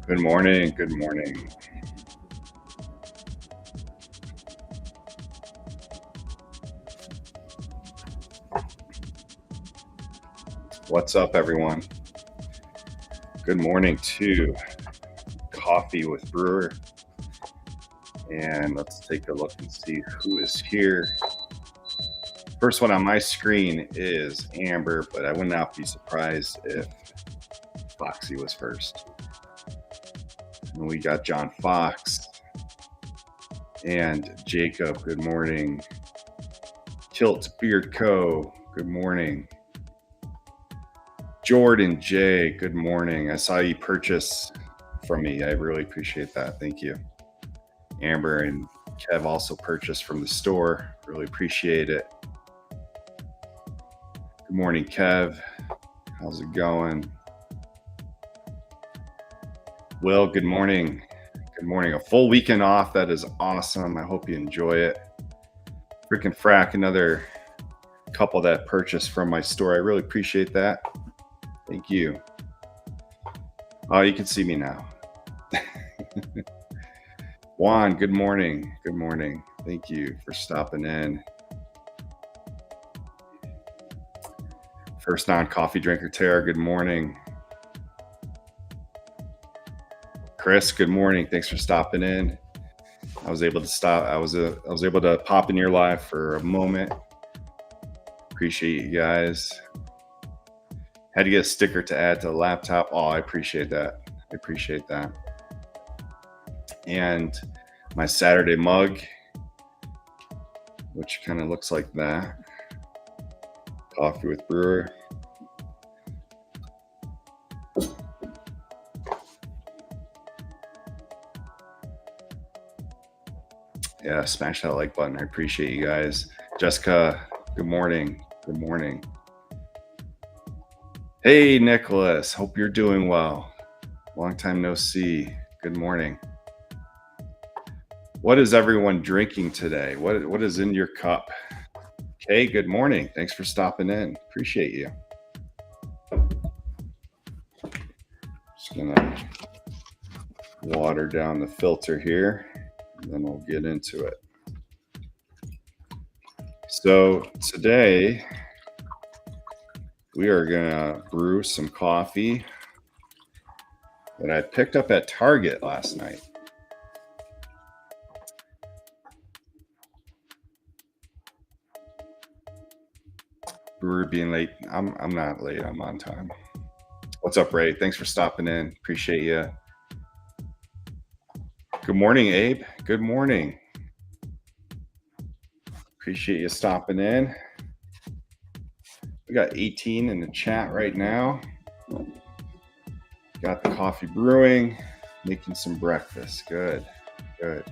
Good morning. Good morning. What's up, everyone? Good morning to Coffee with Brewer. And let's take a look and see who is here. First one on my screen is Amber, but I would not be surprised if Foxy was first. And we got John Fox and Jacob. Good morning. Kilt Beard Co. Good morning. Jordan J. Good morning. I saw you purchase from me. I really appreciate that. Thank you. Amber and Kev also purchased from the store. Really appreciate it. Good morning, Kev. How's it going? Will, good morning. Good morning. A full weekend off. That is awesome. I hope you enjoy it. Freaking frack, another couple that purchased from my store. I really appreciate that. Thank you. Oh, you can see me now. Juan, good morning. Good morning. Thank you for stopping in. First non-coffee drinker, Tara, good morning. Chris, good morning. Thanks for stopping in. I was able to stop. I was able to pop in your live for a moment. Appreciate you guys. Had to get a sticker to add to the laptop. Oh, I appreciate that. I appreciate that. And my Saturday mug, which kind of looks like that. Coffee with Brewer. Yeah, smash that like button. I appreciate you guys. Jessica, good morning. Good morning. Hey, Nicholas. Hope you're doing well. Long time no see. Good morning. What is everyone drinking today? What is in your cup? Okay, good morning. Thanks for stopping in. Appreciate you. Just gonna water down the filter here, and then we'll get into it. So today we are gonna brew some coffee that I picked up at Target last night. Brewer being late. I'm not late. I'm on time. What's up, Ray? Thanks for stopping in. Appreciate you. Good morning, Abe. Good morning. Appreciate you stopping in. We got 18 in the chat right now. Got the coffee brewing, making some breakfast. Good, good.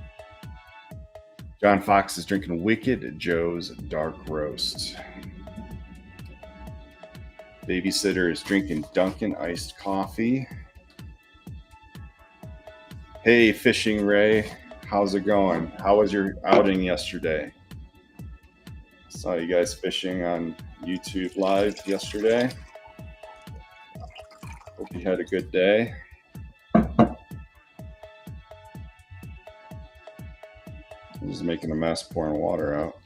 John Fox is drinking Wicked Joe's Dark Roast. Babysitter is drinking Dunkin' iced coffee. Hey, Fishing Ray, how's it going? How was your outing yesterday? Saw you guys fishing on YouTube Live yesterday. Hope you had a good day. I'm just making a mess pouring water out.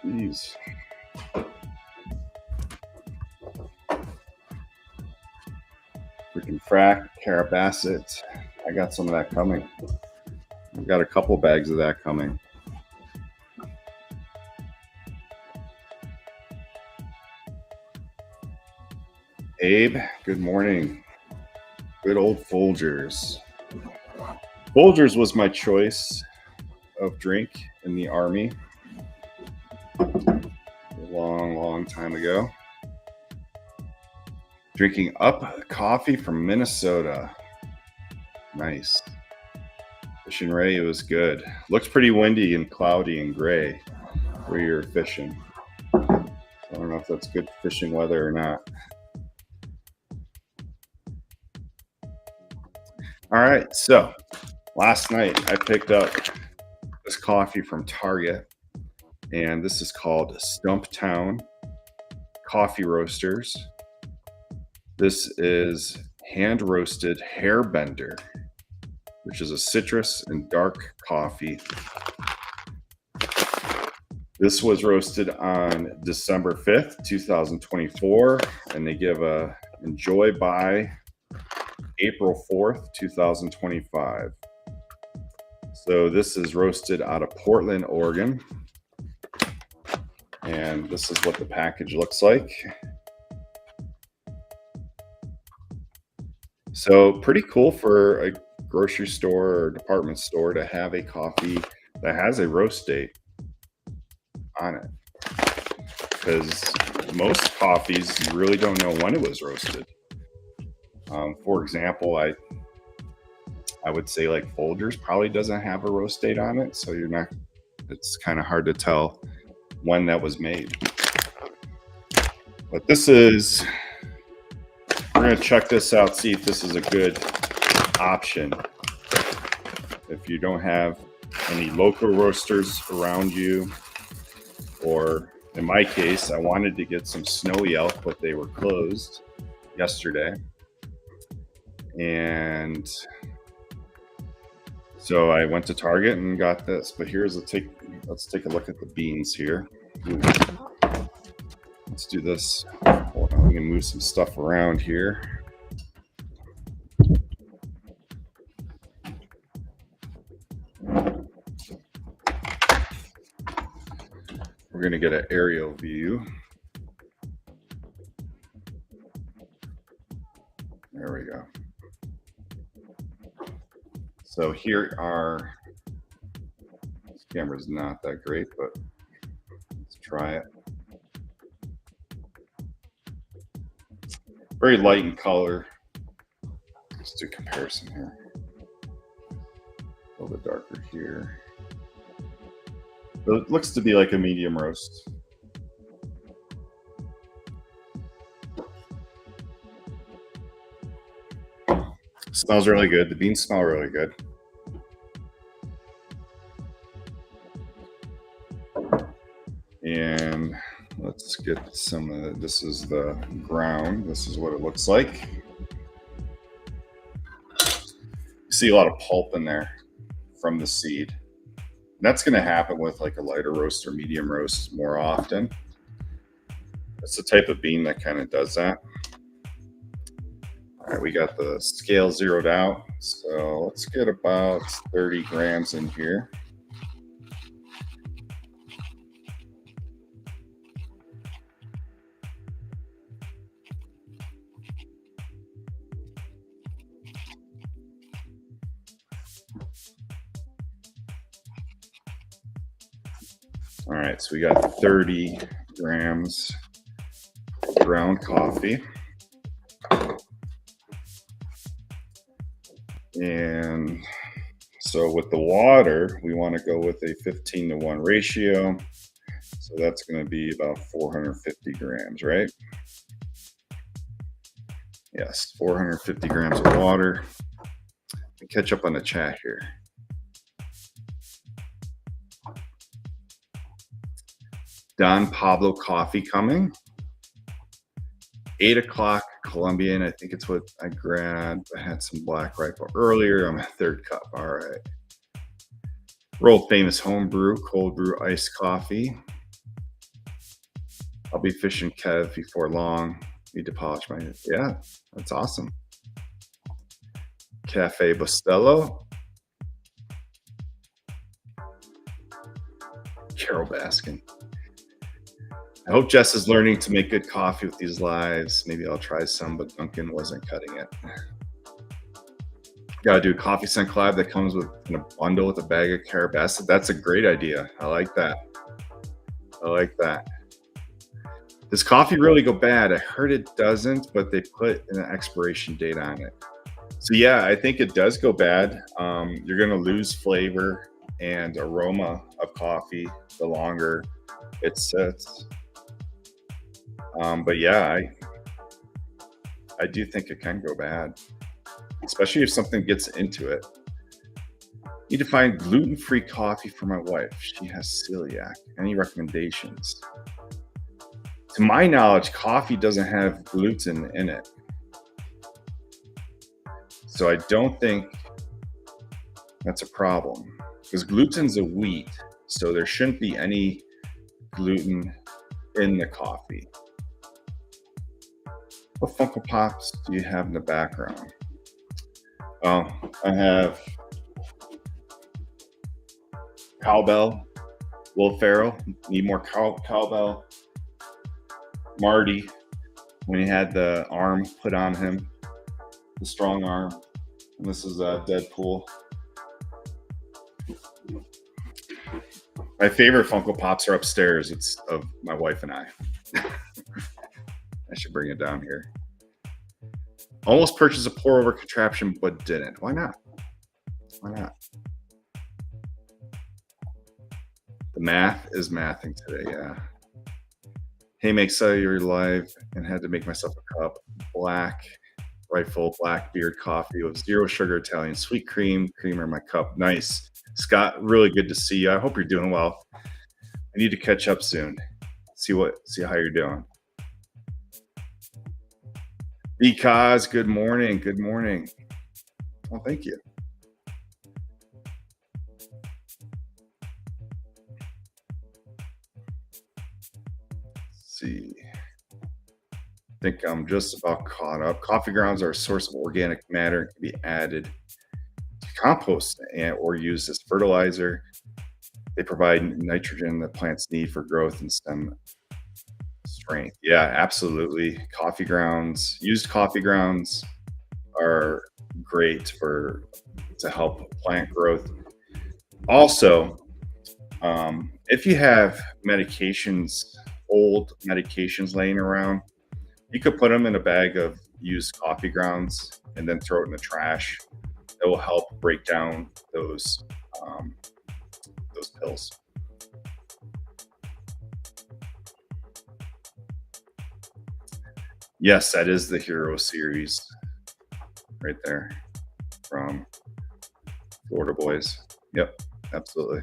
Jeez. Freaking frack, Carabasset. I got some of that coming. I've got a couple bags of that coming. Abe, good morning. Good old Folgers. Folgers was my choice of drink in the Army a long time ago. Drinking Up coffee from Minnesota. Nice. Fishing Ray, it was good. Looks pretty windy and cloudy and gray where you're fishing. I don't know if that's good fishing weather or not. All right, so last night I picked up this coffee from Target, and this is called Stumptown Coffee Roasters. This is hand roasted hair bender, which is a citrus and dark coffee. This was roasted on December 5th, 2024, and they give a enjoy by April 4th, 2025. So this is roasted out of Portland, Oregon. And this is what the package looks like. So pretty cool for a grocery store or department store to have a coffee that has a roast date on it. Because most coffees, you really don't know when it was roasted. For example, I would say like Folgers probably doesn't have a roast date on it, so it's kind of hard to tell when that was made. But we're gonna check this out, see if this is a good option. If you don't have any local roasters around you, or in my case, I wanted to get some Snowy Elk, but they were closed yesterday. And so I went to Target and got this. But let's take a look at the beans here. Ooh. Let's do this. Hold on, I'm gonna move some stuff around here. We're gonna get an aerial view. There we go. So here are, this camera's not that great, but let's try it. Very light in color. Let's do a comparison here. A little bit darker here. But it looks to be like a medium roast. Smells really good. The beans smell really good. And let's get some of it. This is the ground. This is what it looks like. You see a lot of pulp in there from the seed. And that's going to happen with like a lighter roast or medium roast more often. It's the type of bean that kind of does that. All right, we got the scale zeroed out. So let's get about 30 grams in here. All right, so we got 30 grams ground coffee. And so with the water, we want to go with a 15-to-1 ratio. So that's going to be about 450 grams, right? Yes, 450 grams of water. Catch up on the chat here. Don Pablo coffee coming. 8 o'clock Colombian. I think it's what I grabbed. I had some Black Rifle earlier. I'm a third cup. All right. World famous home brew, cold brew iced coffee. I'll be fishing Kev before long. Need to polish my head. Yeah, that's awesome. Cafe Bustelo. Carol Baskin. I hope Jess is learning to make good coffee with these lives. Maybe I'll try some, but Duncan wasn't cutting it. Got to do a coffee scent collab that comes in a bundle with a bag of Carabassa. That's a great idea. I like that. I like that. Does coffee really go bad? I heard it doesn't, but they put an expiration date on it. So yeah, I think it does go bad. You're going to lose flavor and aroma of coffee the longer it sits. But yeah, I do think it can go bad, especially if something gets into it. Need to find gluten-free coffee for my wife. She has celiac. Any recommendations? To my knowledge, coffee doesn't have gluten in it. So I don't think that's a problem because gluten's a wheat, so there shouldn't be any gluten in the coffee. What Funko Pops do you have in the background? Oh, I have Cowbell, Will Ferrell. Need more Cowbell. Marty, when he had the arm put on him, the strong arm. And this is Deadpool. My favorite Funko Pops are upstairs. It's of my wife and I. I should bring it down here. Almost purchased a pour over contraption, but didn't. Why not? Why not? The math is mathing today, yeah. Hey, make cellular live and had to make myself a cup. Black Rifle Black Beard coffee with 0 sugar Italian sweet creamer in my cup. Nice. Scott, really good to see you. I hope you're doing well. I need to catch up soon. See how you're doing. Because good morning. Good morning. Well, thank you. Let's see. I think I'm just about caught up. Coffee grounds are a source of organic matter and can be added to compost or used as fertilizer. They provide nitrogen that plants need for growth and stem strength. Yeah, absolutely. Coffee grounds, used coffee grounds are great to help plant growth. Also, if you have old medications laying around, you could put them in a bag of used coffee grounds and then throw it in the trash. It will help break down those pills. Yes, that is the Hero series right there from Florida Boys. Yep, absolutely.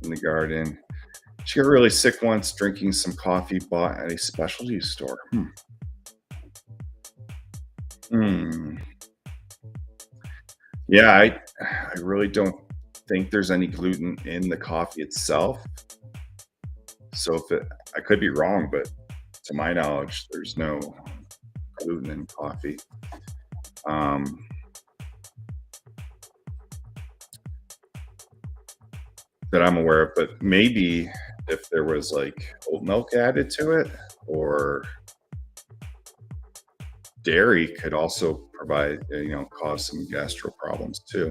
In the garden. She got really sick once drinking some coffee bought at a specialty store. Yeah, I really don't think there's any gluten in the coffee itself. So I could be wrong, but to my knowledge, there's no gluten in coffee. That I'm aware of, but maybe if there was like oat milk added to it, or dairy could also provide, cause some gastro problems too.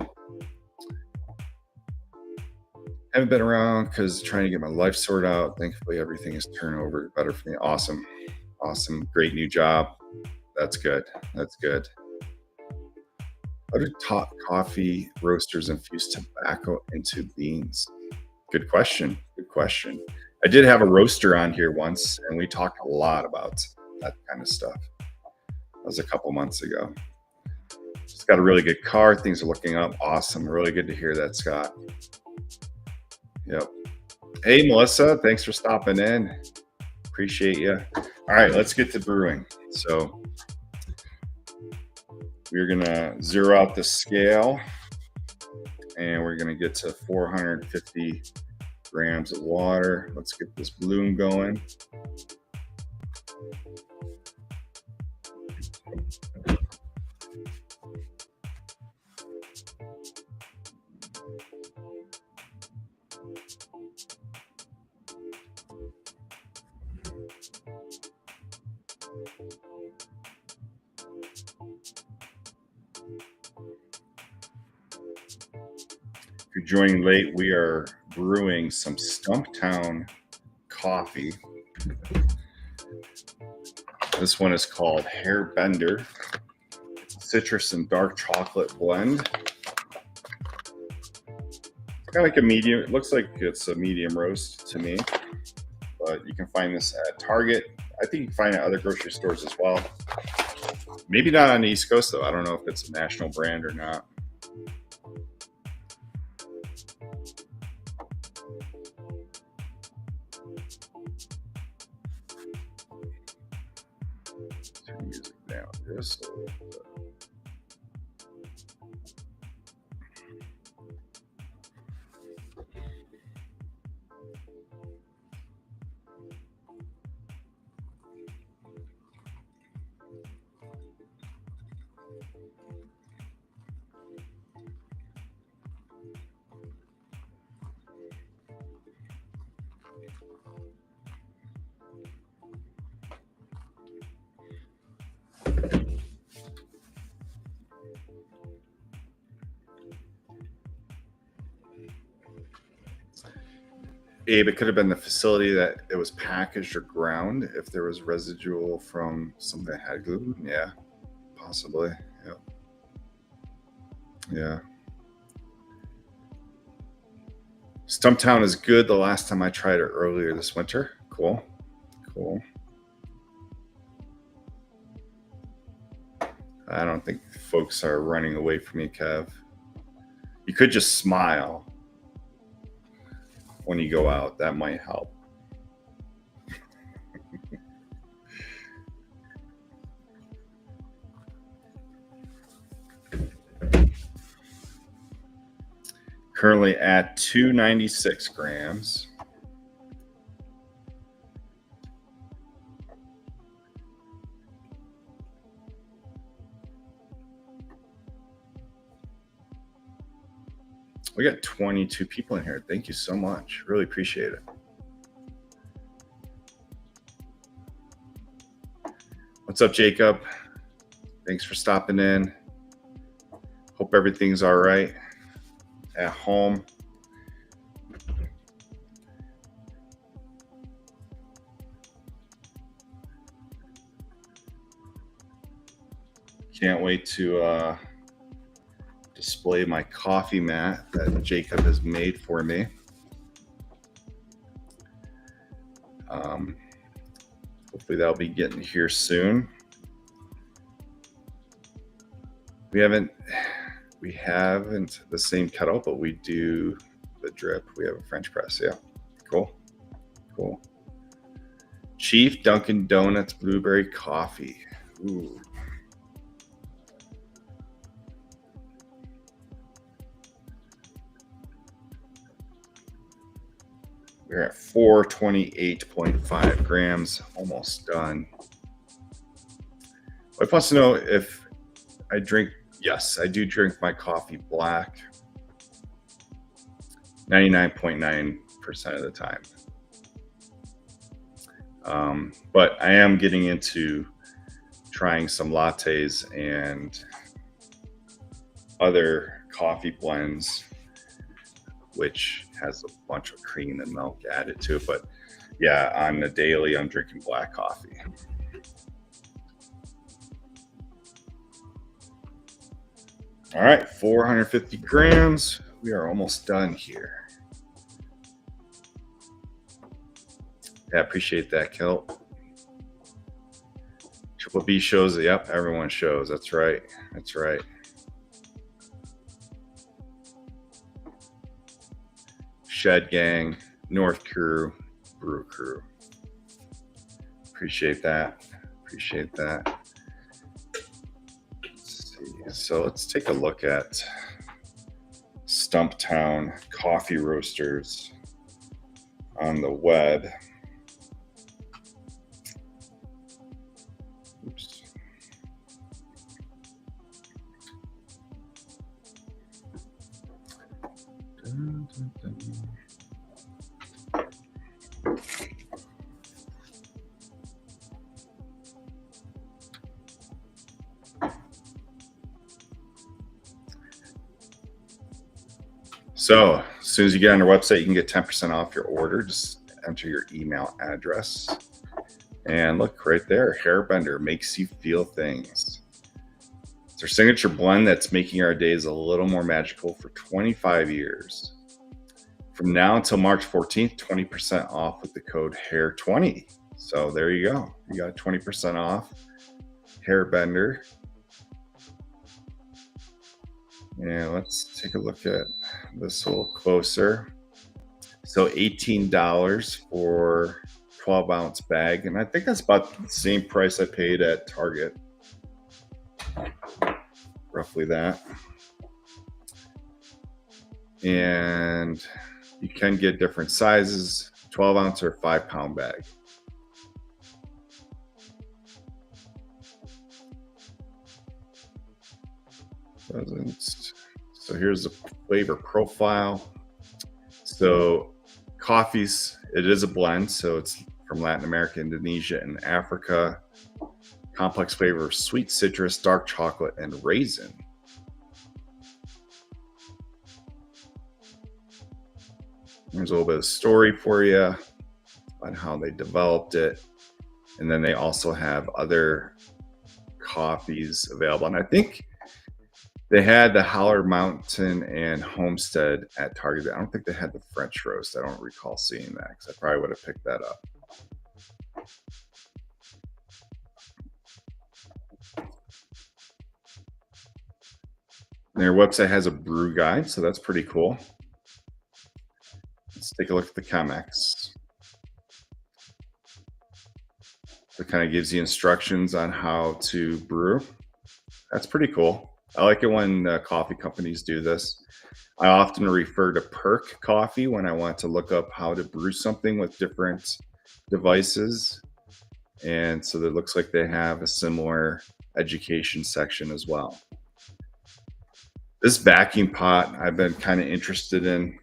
Haven't been around because trying to get my life sorted out. Thankfully, everything is turned over better for me. Awesome. Great new job. That's good. How do coffee roasters infuse tobacco into beans? Good question. I did have a roaster on here once, and we talked a lot about that kind of stuff. That was a couple months ago. Just got a really good car. Things are looking up. Awesome. Really good to hear that, Scott. Yep. Hey, Melissa. Thanks for stopping in. Appreciate you. All right, let's get to brewing. So we're going to zero out the scale, and we're going to get to 450 grams of water. Let's get this bloom going. If you're joining late, we are brewing some Stumptown coffee. This one is called Hair Bender. Citrus and dark chocolate blend. It's kind of like a medium. It looks like it's a medium roast to me, but you can find this at Target. I think you can find it at other grocery stores as well. Maybe not on the East Coast though. I don't know if it's a national brand or not. Turn music This Abe, it could have been the facility that it was packaged or ground. If there was residual from something that had gluten, yeah, possibly. Yeah. Yeah. Stumptown is good. The last time I tried it earlier this winter. Cool. Cool. I don't think folks are running away from me, Kev. You could just smile when you go out. That might help. Currently at 296 grams. We got 22 people in here. Thank you so much. Really appreciate it. What's up, Jacob? Thanks for stopping in. Hope everything's all right at home. Can't wait to display my coffee mat that Jacob has made for me. Hopefully that'll be getting here soon. We haven't the same kettle, but we do the drip. We have a French press. Yeah, cool. Chief Dunkin' Donuts blueberry coffee. Ooh. We're at 428.5 grams, almost done. Wife wants to know if I drink. Yes, I do drink my coffee black 99.9% of the time. But I am getting into trying some lattes and other coffee blends, which has a bunch of cream and milk added to it. But yeah, on the daily, I'm drinking black coffee. All right, 450 grams. We are almost done here. Yeah, appreciate that, Kilt. Triple B shows. Yep, everyone shows. That's right. That's right. Shed Gang, North Crew, Brew Crew. Appreciate that. Appreciate that. Let's see. So let's take a look at Stumptown coffee roasters on the web. Oops. Dun, dun, dun. So as soon as you get on our website, you can get 10% off your order. Just enter your email address. And look right there, Hairbender makes you feel things. It's our signature blend that's making our days a little more magical for 25 years. From now until March 14th, 20% off with the code HAIR20. So there you go. You got 20% off Hairbender. And let's take a look at this a little closer. So $18 for 12-ounce bag. And I think that's about the same price I paid at Target. roughly that. And you can get different sizes, 12 ounce or 5-pound bag. So here's the flavor profile. So coffees, it is a blend. So it's from Latin America, Indonesia, and Africa. Complex flavor of sweet citrus, dark chocolate, and raisin. There's a little bit of story for you on how they developed it. And then they also have other coffees available. And I think they had the Howler Mountain and Homestead at Target. I don't think they had the French roast. I don't recall seeing that because I probably would have picked that up. Their website has a brew guide, so that's pretty cool. Let's take a look at the Chemex. It kind of gives you instructions on how to brew. That's pretty cool. I like it when coffee companies do this. I often refer to Perk Coffee when I want to look up how to brew something with different devices. And so it looks like they have a similar education section as well. This vacuum pot I've been kind of interested in.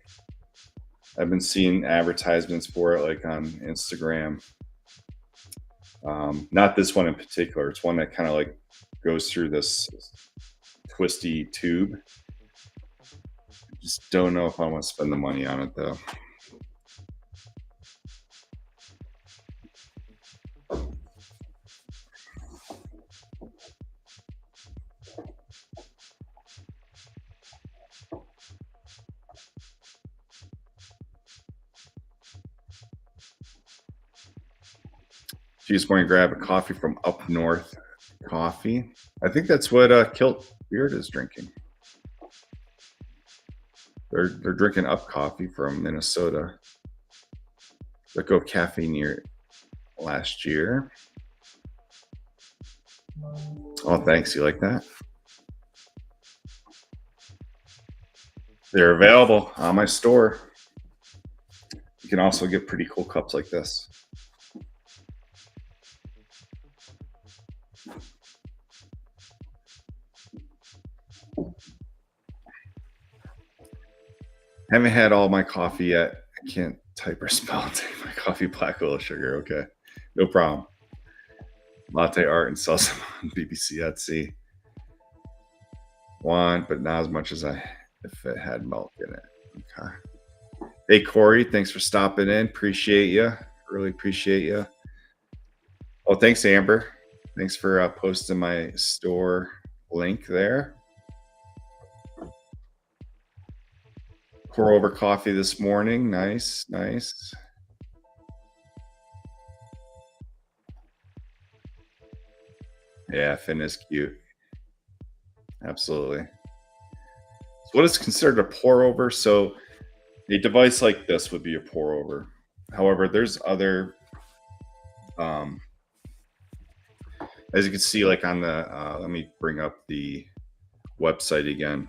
I've been seeing advertisements for it like on Instagram. Not this one in particular. It's one that kind of like goes through this twisty tube. Just don't know if I want to spend the money on it though. If you just want to grab a coffee from Up North Coffee, I think that's what Kilt Beard is drinking. They're drinking Up Coffee from Minnesota. Let Go Cafe near last year. Oh, thanks. You like that? They're available on my store. You can also get pretty cool cups like this. Haven't had all my coffee yet. I can't type or spell. Take my coffee black with sugar. Okay, no problem. Latte art and salsa on BBC at sea. Want, but not as much as if it had milk in it. Okay. Hey Corey, thanks for stopping in. Appreciate you. Really appreciate you. Oh, thanks Amber. Thanks for posting my store link there. Pour over coffee this morning. Nice, nice. Yeah, Finn is cute. Absolutely. So what is considered a pour over? So a device like this would be a pour over. However, there's other, as you can see, like on the, let me bring up the website again,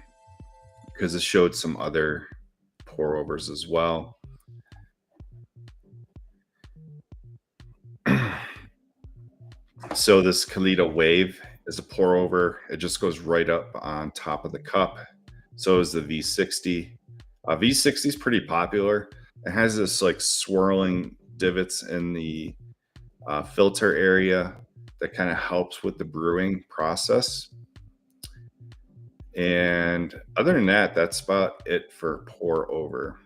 because it showed some other pour overs as well. So this Kalita Wave is a pour over. It just goes right up on top of the cup. So is the V60. V60 is pretty popular. It has this like swirling divots in the filter area that kind of helps with the brewing process. And other than that, that's about it for pour over.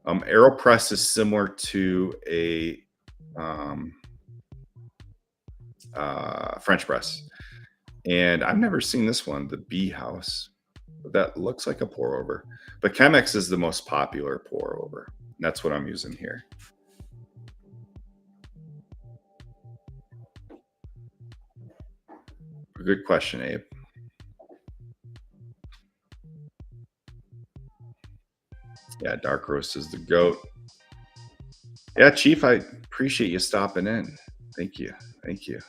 AeroPress is similar to a French press. And I've never seen this one, the Bee House. That looks like a pour over. But Chemex is the most popular pour over. That's what I'm using here. Good question, Abe. Yeah, dark roast is the GOAT. Yeah, Chief, I appreciate you stopping in. Thank you. Thank you.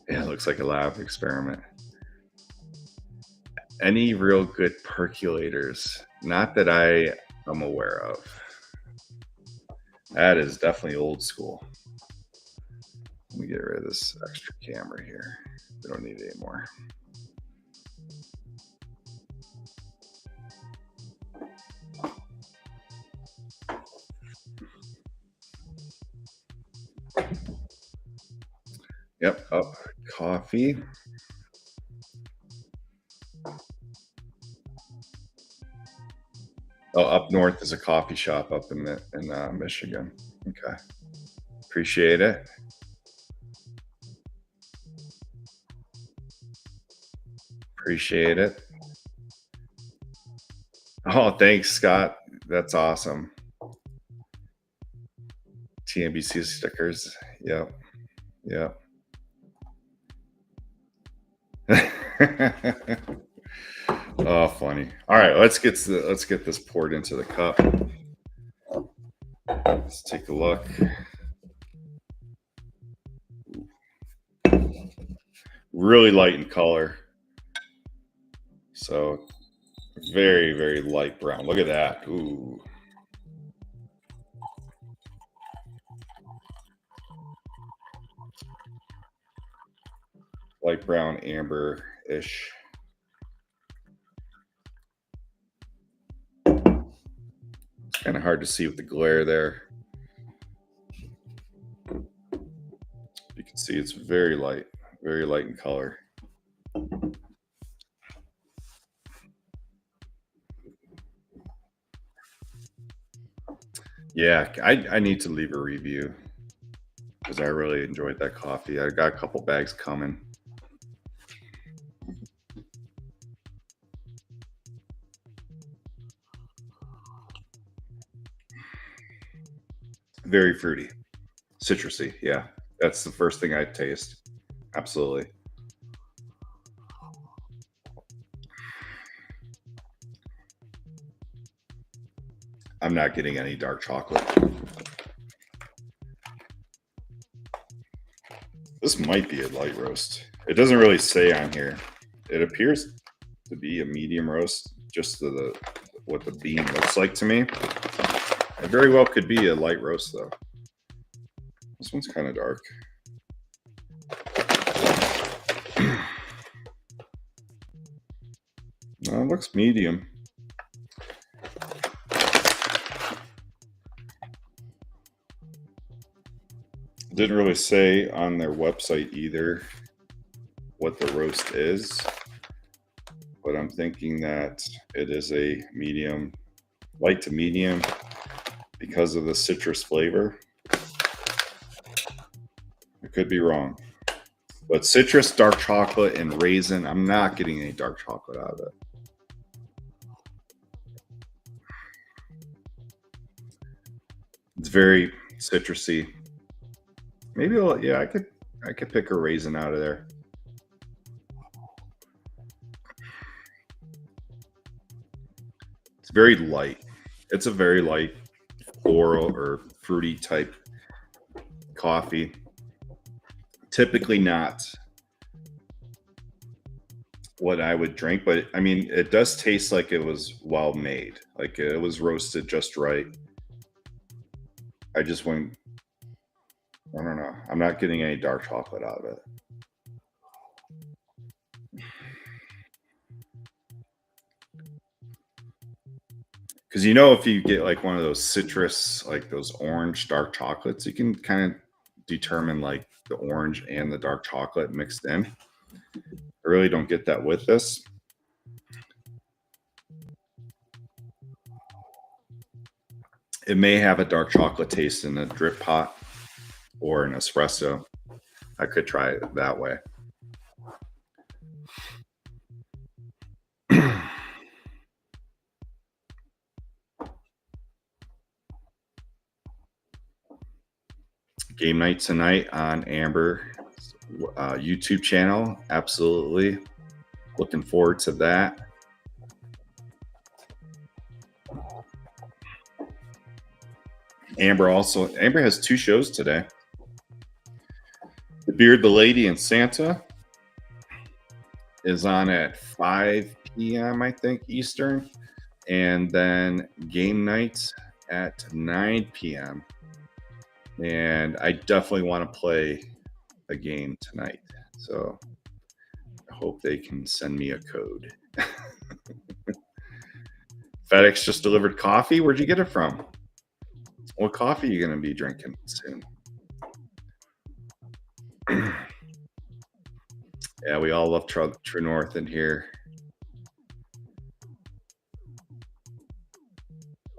Yeah, it looks Looks like a lab experiment. Any real good percolators? Not that I am aware of. That is definitely old school. Let me get rid of this extra camera here. We don't need it anymore. Yep, up coffee. Oh, up north is a coffee shop up in Michigan. Okay, appreciate it. Appreciate it. Oh, thanks, Scott. That's awesome. TNBC stickers. Yep. Yep. Oh, funny. All right, let's get this poured into the cup. Let's take a look. Really light in color. So very, very light brown. Look at that. Ooh. Light brown, amber-ish. It's kind of hard to see with the glare there. You can see it's very light in color. Yeah, I need to leave a review because I really enjoyed that coffee. I got a couple bags coming. Very fruity, citrusy. Yeah, that's the first thing I taste. Absolutely. I'm not getting any dark chocolate. This might be a light roast. It doesn't really say on here. It appears to be a medium roast, just what the bean looks like to me. It very well could be a light roast though. This one's kind of dark. No, it looks medium. Didn't really say on their website either what the roast is, but I'm thinking that it is a medium, light to medium, because of the citrus flavor. I could be wrong, but citrus, dark chocolate, and raisin, I'm not getting any dark chocolate out of it. It's very citrusy. Maybe yeah, I could pick a raisin out of there. It's very light. It's a very light floral or fruity type coffee. Typically not what I would drink, but I mean, it does taste like it was well made. Like it was roasted just right. I just went, I don't know. I'm not getting any dark chocolate out of it. Because if you get like one of those citrus, like those orange dark chocolates, you can kind of determine like the orange and the dark chocolate mixed in. I really don't get that with this. It may have a dark chocolate taste in a drip pot or an espresso. I could try it that way. Game night tonight on Amber YouTube channel. Absolutely. Looking forward to that. Amber has 2 shows today. The Beard, the Lady, and Santa. is on at 5 p.m., I think, Eastern. And then game night at 9 p.m. And I definitely want to play a game tonight. So I hope they can send me a code. FedEx just delivered coffee. Where'd you get it from? What coffee are you going to be drinking soon? Yeah, we all love True North in here.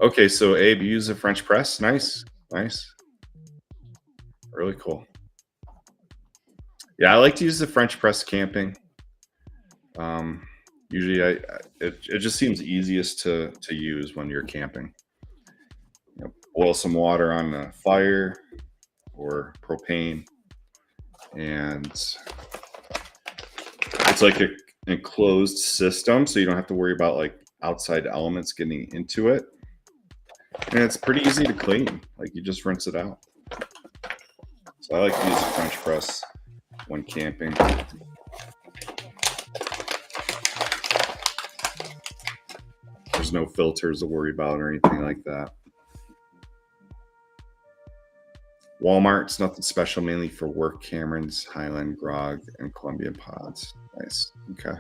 Okay, so Abe, you use a French press. Nice, nice. Really cool. Yeah, I like to use the French press camping. Usually, it just seems easiest to use when you're camping. You know, boil some water on the fire or propane, and it's like an enclosed system, so you don't have to worry about like outside elements getting into it, and it's pretty easy to clean. Like you just rinse it out. So I like to use a French press when camping. There's no filters to worry about or anything like that. Walmart's nothing special, mainly for work. Cameron's, Highland, Grog, and Colombian pods. Nice. Okay.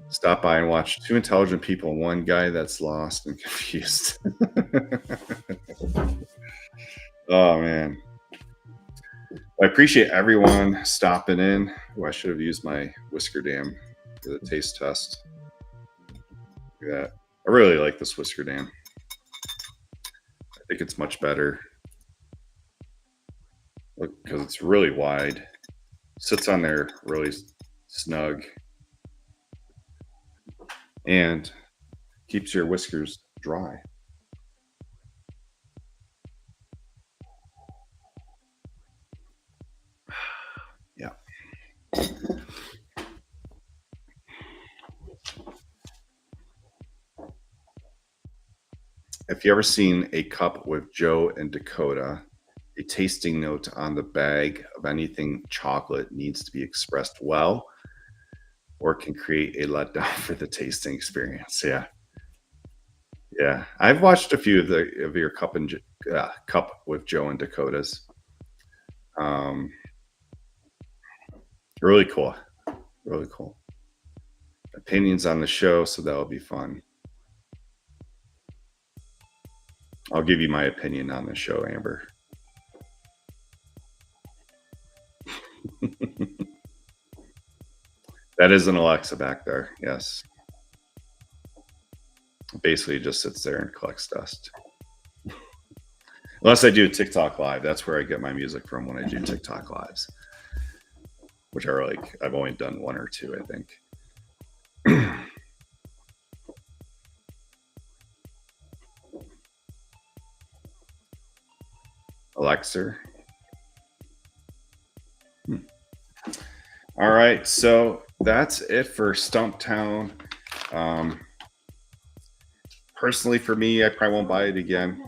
Stop by and watch two intelligent people, one guy that's lost and confused. Oh, man. I appreciate everyone stopping in. Oh, I should have used my whisker dam for the taste test. Look at that. I really like this whisker dam. I think it's much better. Look, because it's really wide. Sits on there really snug. And keeps your whiskers dry. Yeah. If you ever seen a cup with Joe and Dakota, a tasting note on the bag of anything chocolate needs to be expressed well, or can create a letdown for the tasting experience. Yeah, yeah. I've watched a few of your cup with Joe and Dakotas. Really cool, really cool. Opinions on the show, so that'll be fun. I'll give you my opinion on the show, Amber. That is an Alexa back there. Yes. Basically, it just sits there and collects dust. Unless I do TikTok live, that's where I get my music from when I do TikTok lives, which are like I've only done one or two, I think. Alexa. All right, so that's it for Stumptown. Personally, for me, I probably won't buy it again.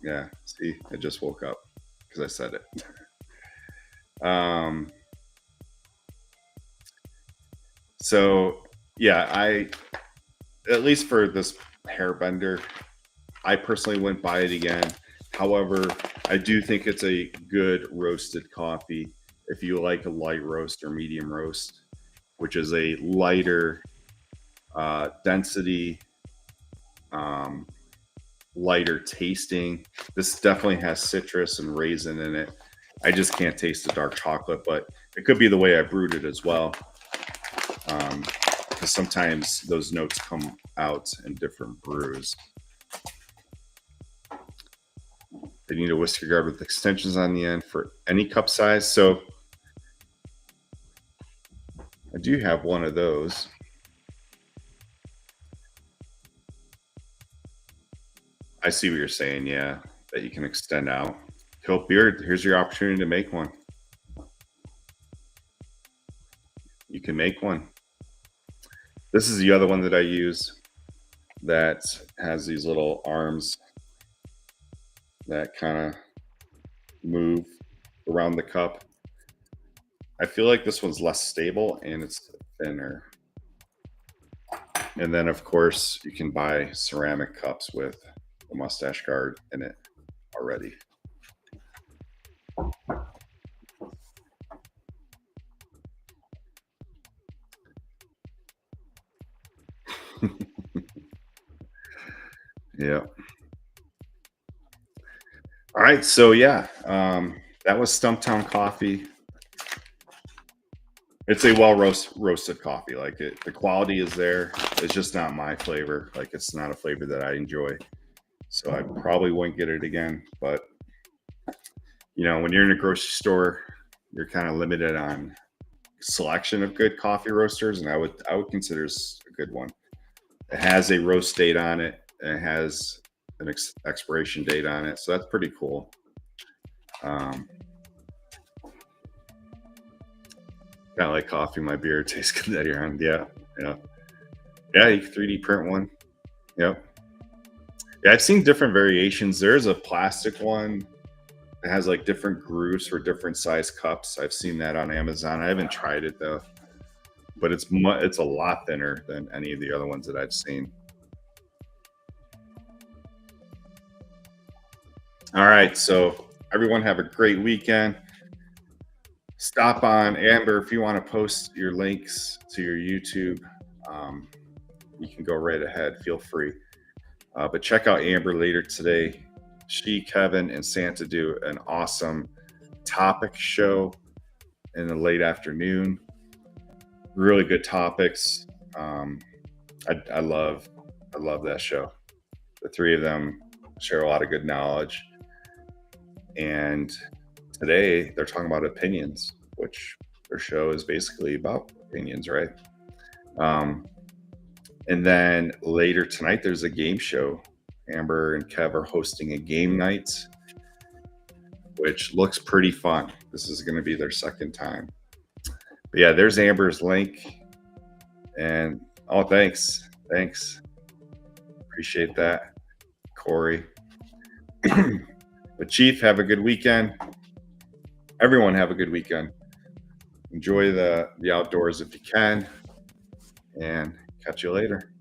Yeah, see, I just woke up because I said it. So yeah, I at least for this hair bender, I personally wouldn't buy it again. However, I do think it's a good roasted coffee if you like a light roast or medium roast, which is a lighter density, lighter tasting. This definitely has citrus and raisin in it. I just can't taste the dark chocolate, but it could be the way I brewed it as well. Because sometimes those notes come out in different brews. They need a whisker guard with extensions on the end for any cup size. So I do have one of those. I see what you're saying. Yeah, that you can extend out. Hilt Beard, here's your opportunity to make one. You can make one. This is the other one that I use that has these little arms that kind of move around the cup. I feel like this one's less stable and it's thinner. And then, of course, you can buy ceramic cups with a mustache guard in it already. Yeah. All right. So, yeah, that was Stumptown Coffee. It's a roasted coffee. Like the quality is there. It's just not my flavor. Like it's not a flavor that I enjoy. So I probably wouldn't get it again. But when you're in a grocery store, you're kind of limited on selection of good coffee roasters, and I would consider this a good one. It has a roast date on it, and it has an expiration date on it, so that's pretty cool. Um, Kind of like coffee, my beer tastes good at your hand. Yeah, yeah, yeah. You can 3D print one. Yep. Yeah, I've seen different variations. There's a plastic one that has like different grooves for different size cups. I've seen that on Amazon. I haven't tried it though, but it's a lot thinner than any of the other ones that I've seen. All right, so everyone have a great weekend. Stop on Amber if you want to post your links to your YouTube. Um, you can go right ahead. Feel free. But check out Amber later today. She, Kevin, and Santa do an awesome topic show in the late afternoon. Really good topics. I love that show. The three of them share a lot of good knowledge. And today they're talking about opinions, which their show is basically about opinions, right? And then later tonight, there's a game show. Amber and Kev are hosting a game night, which looks pretty fun. This is going to be their second time. But yeah, there's Amber's link. And thanks. Appreciate that, Corey. But Chief, have a good weekend. Everyone have a good weekend. Enjoy the outdoors if you can. And catch you later.